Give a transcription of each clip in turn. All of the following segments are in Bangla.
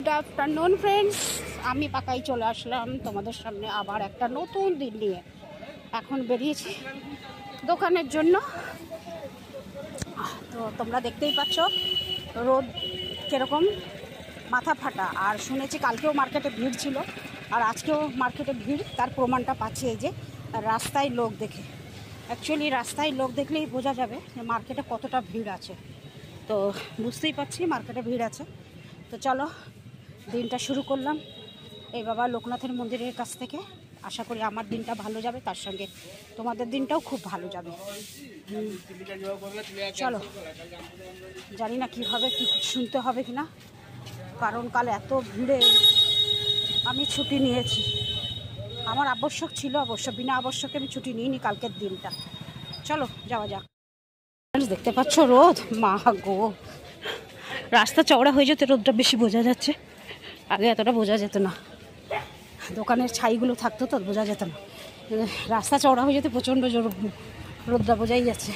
গুড আফটারনুন ফ্রেন্ডস, আমি পাকাই চলে আসলাম তোমাদের সামনে আবার একটা নতুন দিন নিয়ে। এখন বেরিয়েছি দোকানের জন্য। তো তোমরা দেখতেই পাচ্ছ রোদ কীরকম মাথা ফাটা। আর শুনেছি কালকেও মার্কেটে ভিড় ছিল, আর আজকেও মার্কেটে ভিড়। তার প্রমাণটা পাচ্ছি এই যে রাস্তায় লোক দেখে। অ্যাকচুয়ালি রাস্তায় লোক দেখলেই বোঝা যাবে যে মার্কেটে কতটা ভিড় আছে। তো বুঝতেই পারছি মার্কেটে ভিড় আছে। তো চলো দিনটা শুরু করলাম এই বাবা লোকনাথের মন্দিরের কাছ থেকে। আশা করি আমার দিনটা ভালো যাবে, তার সঙ্গে তোমাদের দিনটাও খুব ভালো যাবে। চলো, জানি না কী হবে, কী শুনতে হবে কি না, কারণ কাল এত ভিড়ে আমি ছুটি নিয়েছি। আমার আবশ্যক ছিল অবশ্য, বিনা আবশ্যকে আমি ছুটি নিইনি কালকের দিনটা। চলো যাওয়া যাক। দেখতে পাচ্ছ রোদ, মা গো, রাস্তা চওড়া হয়ে যেতে রোদটা বেশি বোঝা যাচ্ছে। আগে এতটা বোঝা যেত না, দোকানের ছাইগুলো থাকতো তো বোঝা যেত না। রাস্তা চওড়া হয়ে যেতে প্রচণ্ড জোর রোদটা বোঝাই যাচ্ছে।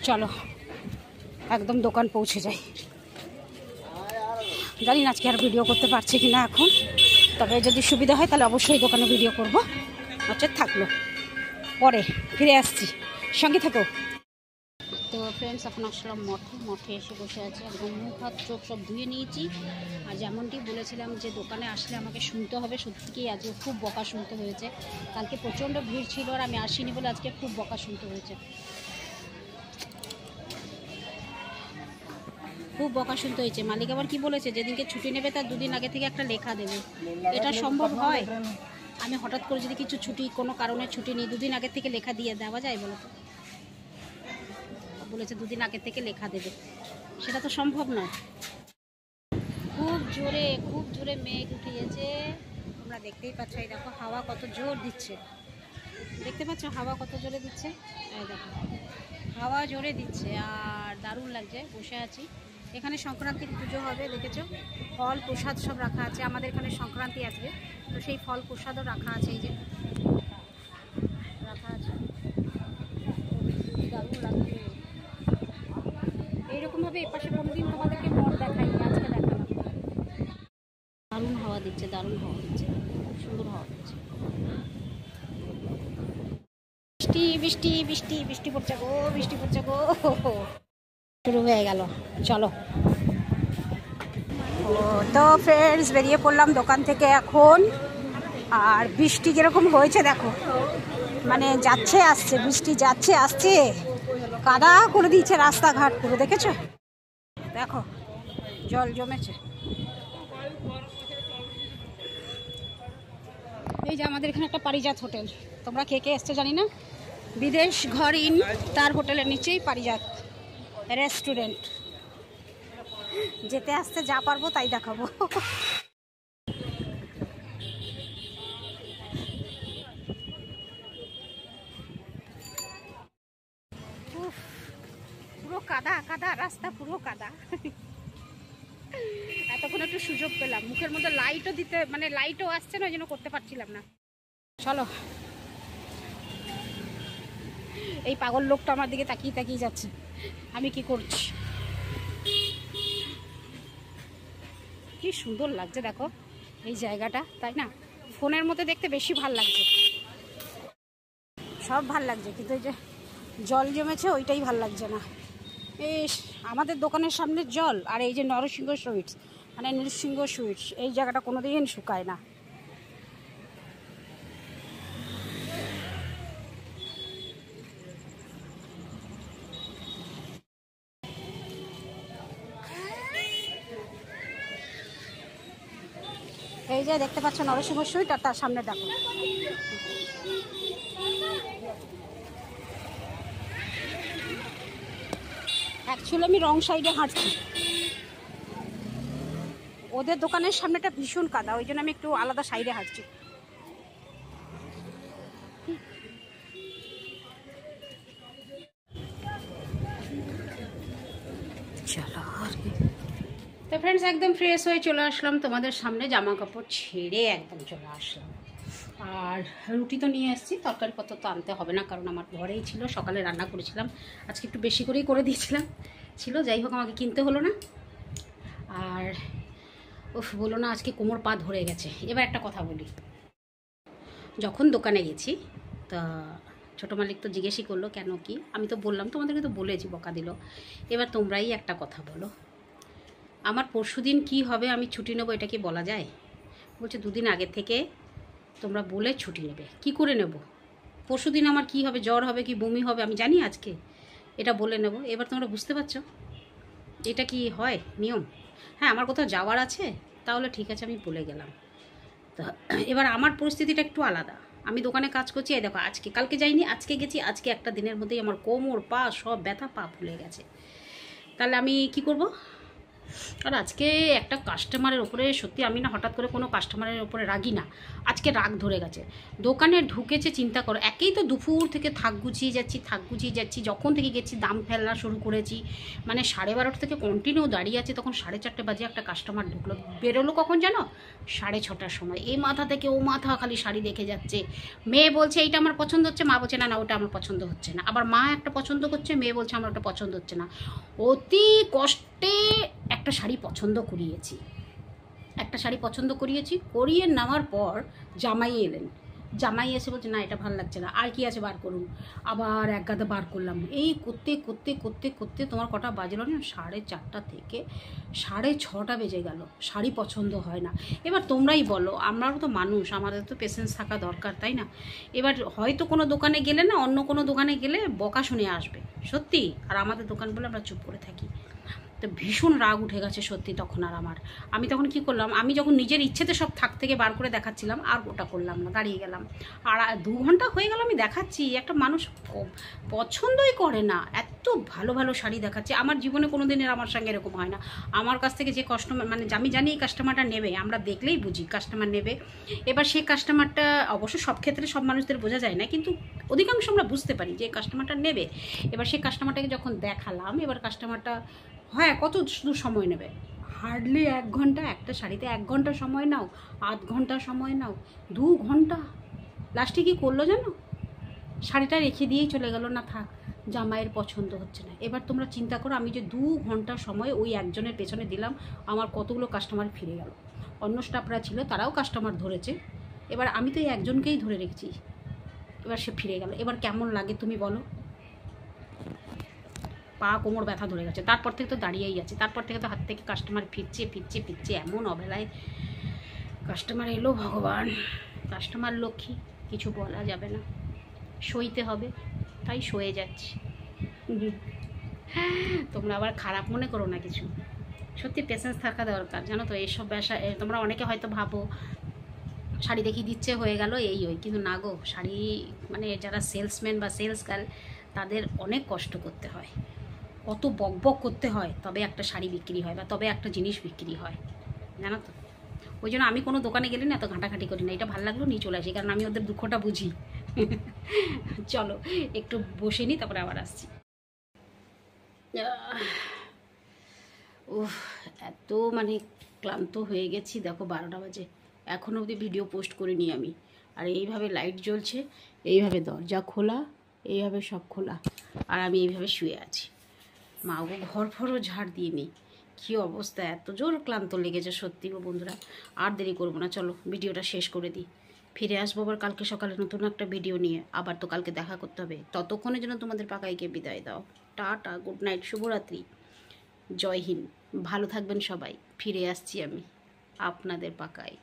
চলো একদম দোকান পৌঁছে যাই। জানি না আজকে আর ভিডিও করতে পারছি কি না এখন, তবে যদি সুবিধা হয় তাহলে অবশ্যই দোকানে ভিডিও করব। আচ্ছা থাকলো, পরে ফিরে আসছি, সঙ্গে থাকো। তো ফ্রেন্ডস এখন আসলাম মঠে এসে বসে আছে। একদম মুখ হাত চোখ সব ধুয়ে নিয়েছি। আর যেমনটি বলেছিলাম যে দোকানে আসলে আমাকে শুনতে হবে, সত্যিই আজকে খুব বকা শুনতে হয়েছে। কালকে প্রচণ্ড ভিড় ছিল আর আমি আসিনি বলে আজকে খুব বকা শুনতে হয়েছে, খুব বকা শুনতে হয়েছে। মালিক আবার কি বলেছে, যেদিনকে ছুটি নেবে তার দুদিন আগে থেকে একটা লেখা দেবে। এটা সম্ভব হয়? আমি হঠাৎ করে যদি কিছু ছুটি, কোনো কারণে ছুটি নিই, দুদিন আগে থেকে লেখা দিয়ে দেওয়া যায় বলো তো? বলেছে দুদিন আগে থেকে লেখা দেবে, সেটা তো সম্ভব নয়। খুব জোরে মেঘ উঠিয়েছে, তোমরা দেখতেই পাচ্ছ। এই দেখো হাওয়া কত জোর দিচ্ছে, দেখতে পাচ্ছ হাওয়া কত জোরে দিচ্ছে। এই দেখো হাওয়া জোরে দিচ্ছে আর দারুণ লাগছে। বসে আছি এখানে, সংক্রান্তির পুজো হবে দেখেছো। ফল প্রসাদ সব রাখা আছে, আমাদের এখানে সংক্রান্তি আছে তো সেই ফল প্রসাদও রাখা আছে। এই যে রাখা আছে, দারুণ লাগছে। এইরকমভাবে এপাশে কোনোদিন তোমাদেরকে মঠ দেখাইনি, আজকে দেখালাম। দারুণ হাওয়া দিচ্ছে, দারুণ হাওয়া দিচ্ছে, খুব সুন্দর হাওয়া দিচ্ছে। বৃষ্টি বৃষ্টি বৃষ্টি বৃষ্টি পড়ছে গো, বৃষ্টি পড়ছে গো, শুরু হয়ে গেল। চলো তো ফ্রেন্ডস বেরিয়ে পড়লাম দোকান থেকে এখন। আর বৃষ্টি যেরকম হয়েছে দেখো, মানে যাচ্ছে আসছে, বৃষ্টি যাচ্ছে আসছে, কাদা করে দিয়েছে রাস্তাঘাট পুরো, দেখেছো? দেখো জল জমেছে। এই যে আমাদের এখানে একটা পারিজাত হোটেল, তোমরা কে কে এসছো জানি না, বিদেশ ঘর ইন, তার হোটেলের নিচেই পারিজাত রেস্টুরেন্ট। যেতে আসতে যা পারবো তাই দেখাবো। পুরো কাদা কাদা রাস্তা, পুরো কাদা। এতক্ষণ একটু সুযোগ পেলাম, মুখের মধ্যে লাইটও দিতে, মানে লাইটও আসছে না, ওই জন্য করতে পারছিলাম না। চলো, এই পাগল লোকটা আমার দিকে তাকিয়ে তাকিয়ে যাচ্ছে, আমি কি করছি। কি সুন্দর লাগছে দেখো এই জায়গাটা, তাই না? ফোনের মধ্যে দেখতে বেশি ভাল লাগছে, সব ভাল লাগছে, কিন্তু এই যে জল জমেছে ওইটাই ভাল লাগছে না। এই আমাদের দোকানের সামনে জল, আর এই যে নরসিংহ সুইটস, মানে নৃসিংহ সুইটস, এই জায়গাটা কোনো দিন শুকায় না। এই যে দেখতে পাচ্ছ নরসিংহ সুইট, আর তার সামনে দেখো অ্যাকচুয়ালি আমি রং সাইডে হাঁটছি, ওদের দোকানের সামনেটা ভীষণ কাদা, ওই জন্য আমি একটু আলাদা সাইডে হাঁটছি। চলো, তো ফ্রেন্ডস একদম ফ্রেশ হয়ে চলে আসলাম তোমাদের সামনে, জামা কাপড় ছেড়ে একদম চলে আসলাম। আর রুটি তো নিয়ে এসেছি, তরকারিপত্র তো আনতে হবে না, কারণ আমার ঘরেই ছিল, সকালে রান্না করেছিলাম, আজকে একটু বেশি করেই করে দিয়েছিলাম ছিল, যাই হোক আমাকে কিনতে হলো না। আর উফ, বলো না, আজকে কোমর পা ধরে গেছে। এবার একটা কথা বলি, যখন দোকানে গেছি তা ছোটো মালিক তো জিজ্ঞেসই করলো কেন কি, আমি তো বললাম, তোমাদেরকে তো বলেছি, বকা দিল। এবার তোমরাই একটা কথা বলো, আমার পরশুদিন কি হবে, আমি ছুটি নেবো, এটা কি বলা যায়? বলছে 2 দিন আগে থেকে তোমরা বলে ছুটি নেবে। কি করে নেব? পরশুদিন আমার কি হবে, জ্বর হবে কি বমি হবে আমি জানি আজকে, এটা বলে নেব। এবার তোমরা বুঝতে পারছো এটা কি হয় নিয়ম? হ্যাঁ, আমার কোথাও যাওয়ার আছে তাহলে ঠিক আছে, আমি বলে গেলাম। তো এবার আমার পরিস্থিতিটা একটু আলাদা। আমি দোকানে কাজ করছি, এই দেখো আজকে, কালকে যাইনি, আজকে গেছি, আজকে একটা দিনের মধ্যেই আমার কোমর পা সব ব্যথা, পা ফুলে গেছে। তাহলে আমি কি করব? আর আজকে একটা কাস্টমারের ওপরে, সত্যি আমি না হঠাৎ করে কোনো কাস্টমারের ওপরে রাগি না, আজকে রাগ ধরে গেছে। দোকানে ঢুকেছে, চিন্তা করো, একেই তো দুপুর থেকে থাক গুছিয়ে যাচ্ছি, যখন থেকে গেছি দাম ফেলা শুরু করেছি, মানে 12:30 থেকে কন্টিনিউ দাঁড়িয়ে আছে, তখন 4:30 বাজে একটা কাস্টমার ঢুকলো। বেরোলো কখন জানো? 6:30টার সময়। এই মাথা থেকে ও মাথা খালি শাড়ি দেখে যাচ্ছে। মেয়ে বলছে এইটা আমার পছন্দ হচ্ছে, মা বলছে না না ওটা আমার পছন্দ হচ্ছে না। আবার মা একটা পছন্দ করছে, মেয়ে বলছে আমার ওটা পছন্দ হচ্ছে না। অতি কষ্টে একটা শাড়ি পছন্দ করিয়েছি, করিয়ে নেওয়ার পর জামাই এলেন। জামাই এসে বলছে না এটা ভালো লাগছে না, আর কি আছে বার করুন। আবার এক গাদা বার করলাম। এই করতে করতে করতে করতে তোমার কটা বাজলো না? 4:30 থেকে 6:30 বেজে গেল। শাড়ি পছন্দ হয় না। এবার তোমরাই বলো, আমরাও তো মানুষ, আমাদের তো পেশেন্স থাকা দরকার, তাই না? এবার হয়তো কোনো দোকানে গেলে না, অন্য কোনো দোকানে গেলে বকা শুনে আসবে সত্যি, আর আমাদের দোকান বলে আমরা চুপ করে থাকি। তো ভীষণ রাগ উঠে গেছে সত্যি তখন। আর আমি তখন কি করলাম, আমি যখন নিজের ইচ্ছেতে সব থাক থেকে বার করে দেখাচ্ছিলাম, আর ওটা করলাম না, দাঁড়িয়ে গেলাম। আর 2 ঘন্টা হয়ে গেল আমি দেখাচ্ছি, একটা মানুষ পছন্দই করে না, এত ভালো ভালো শাড়ি দেখাচ্ছে। আমার জীবনে কোনো দিনের আমার সঙ্গে এরকম হয় না। আমার কাছ থেকে যে কাস্টমার, মানে আমি জানি এই কাস্টমারটা নেবে, আমরা দেখলেই বুঝি কাস্টমার নেবে। এবার সেই কাস্টমারটা, অবশ্য সব ক্ষেত্রে সব মানুষদের বোঝা যায় না, কিন্তু অধিকাংশ আমরা বুঝতে পারি যে কাস্টমারটা নেবে। এবার সেই কাস্টমারটাকে যখন দেখালাম, এবার কাস্টমারটা, হ্যাঁ কত দূর সময় নেবে? হার্ডলি 1 ঘন্টা। একটা শাড়িতে 1 ঘন্টা সময় নাও, 8 ঘন্টা সময় নাও, 2 ঘন্টা। লাস্টে কি করলো জানো? শাড়িটা রেখে দিয়েই চলে গেল, না থাক জামাইয়ের পছন্দ হচ্ছে না। এবার তোমরা চিন্তা করো, আমি যে 2 ঘন্টা সময় ওই একজনের পেছনে দিলাম, আমার কতগুলো কাস্টমার ফিরে গেল। অন্য স্টাফরা ছিল, তারাও কাস্টমার ধরেছে, এবার আমি তো এই একজনকেই ধরে রেখেছি, এবার সে ফিরে গেল। এবার কেমন লাগে তুমি বলো? পা কোমর ব্যথা ধরে গেছে। তারপর থেকে তো দাঁড়িয়েই আছে, তারপর থেকে তো হাত থেকে কাস্টমার ফিরছে। এমন অবেলায় কাস্টমার এলো, ভগবান! কাস্টমার লক্ষ্মী, কিছু বলা যাবে না, সইতে হবে, তাই সয়ে যাচ্ছি। তোমরা আবার খারাপ মনে করো না কিছু, সত্যি পেশেন্স থাকা দরকার, জানো তো। এইসব ব্যবসা তোমরা অনেকে হয়তো ভাবো শাড়ি দেখিয়ে দিচ্ছে হয়ে গেল, ওই, কিন্তু না গো, শাড়ি মানে যারা সেলসম্যান বা সেলস গার্ল, তাদের অনেক কষ্ট করতে হয়, কত বকবক করতে হয়, তবে একটা শাড়ি বিক্রি হয় বা তবে একটা জিনিস বিক্রি হয়, জানো তো। ওই জন্য আমি কোনো দোকানে গেলে না এত ঘাঁটাঘাঁটি করি না, এটা ভালো লাগলো নিয়ে চলে আসি, কারণ আমি ওদের দুঃখটা বুঝি। চলো একটু বসে নিই, তারপরে আবার আসছি। উফ, এত মানে ক্লান্ত হয়ে গেছি, দেখো 12টা বাজে, এখনও অবধি ভিডিও পোস্ট করিনি আমি। আর এইভাবে লাইট জ্বলছে, এইভাবে দরজা খোলা, এইভাবে সব খোলা, আর আমি এইভাবে শুয়ে আছি। মাও ঘর ফরও ঝাড় দিয়ে নি, কী অবস্থা, এত জোর ক্লান্ত লেগেছে সত্যি গো বন্ধুরা। আর দেরি করবো না, চলো ভিডিওটা শেষ করে দিই। ফিরে আসবো আবার কালকে সকালে নতুন একটা ভিডিও নিয়ে, আবার তো কালকে দেখা করতে হবে। ততক্ষণে যেন তোমাদের পাকাইকে বিদায় দাও। টাটা, গুড নাইট, শুভরাত্রি, জয় হিন্দ, ভালো থাকবেন সবাই। ফিরে আসছি আমি, আপনাদের পাকাই।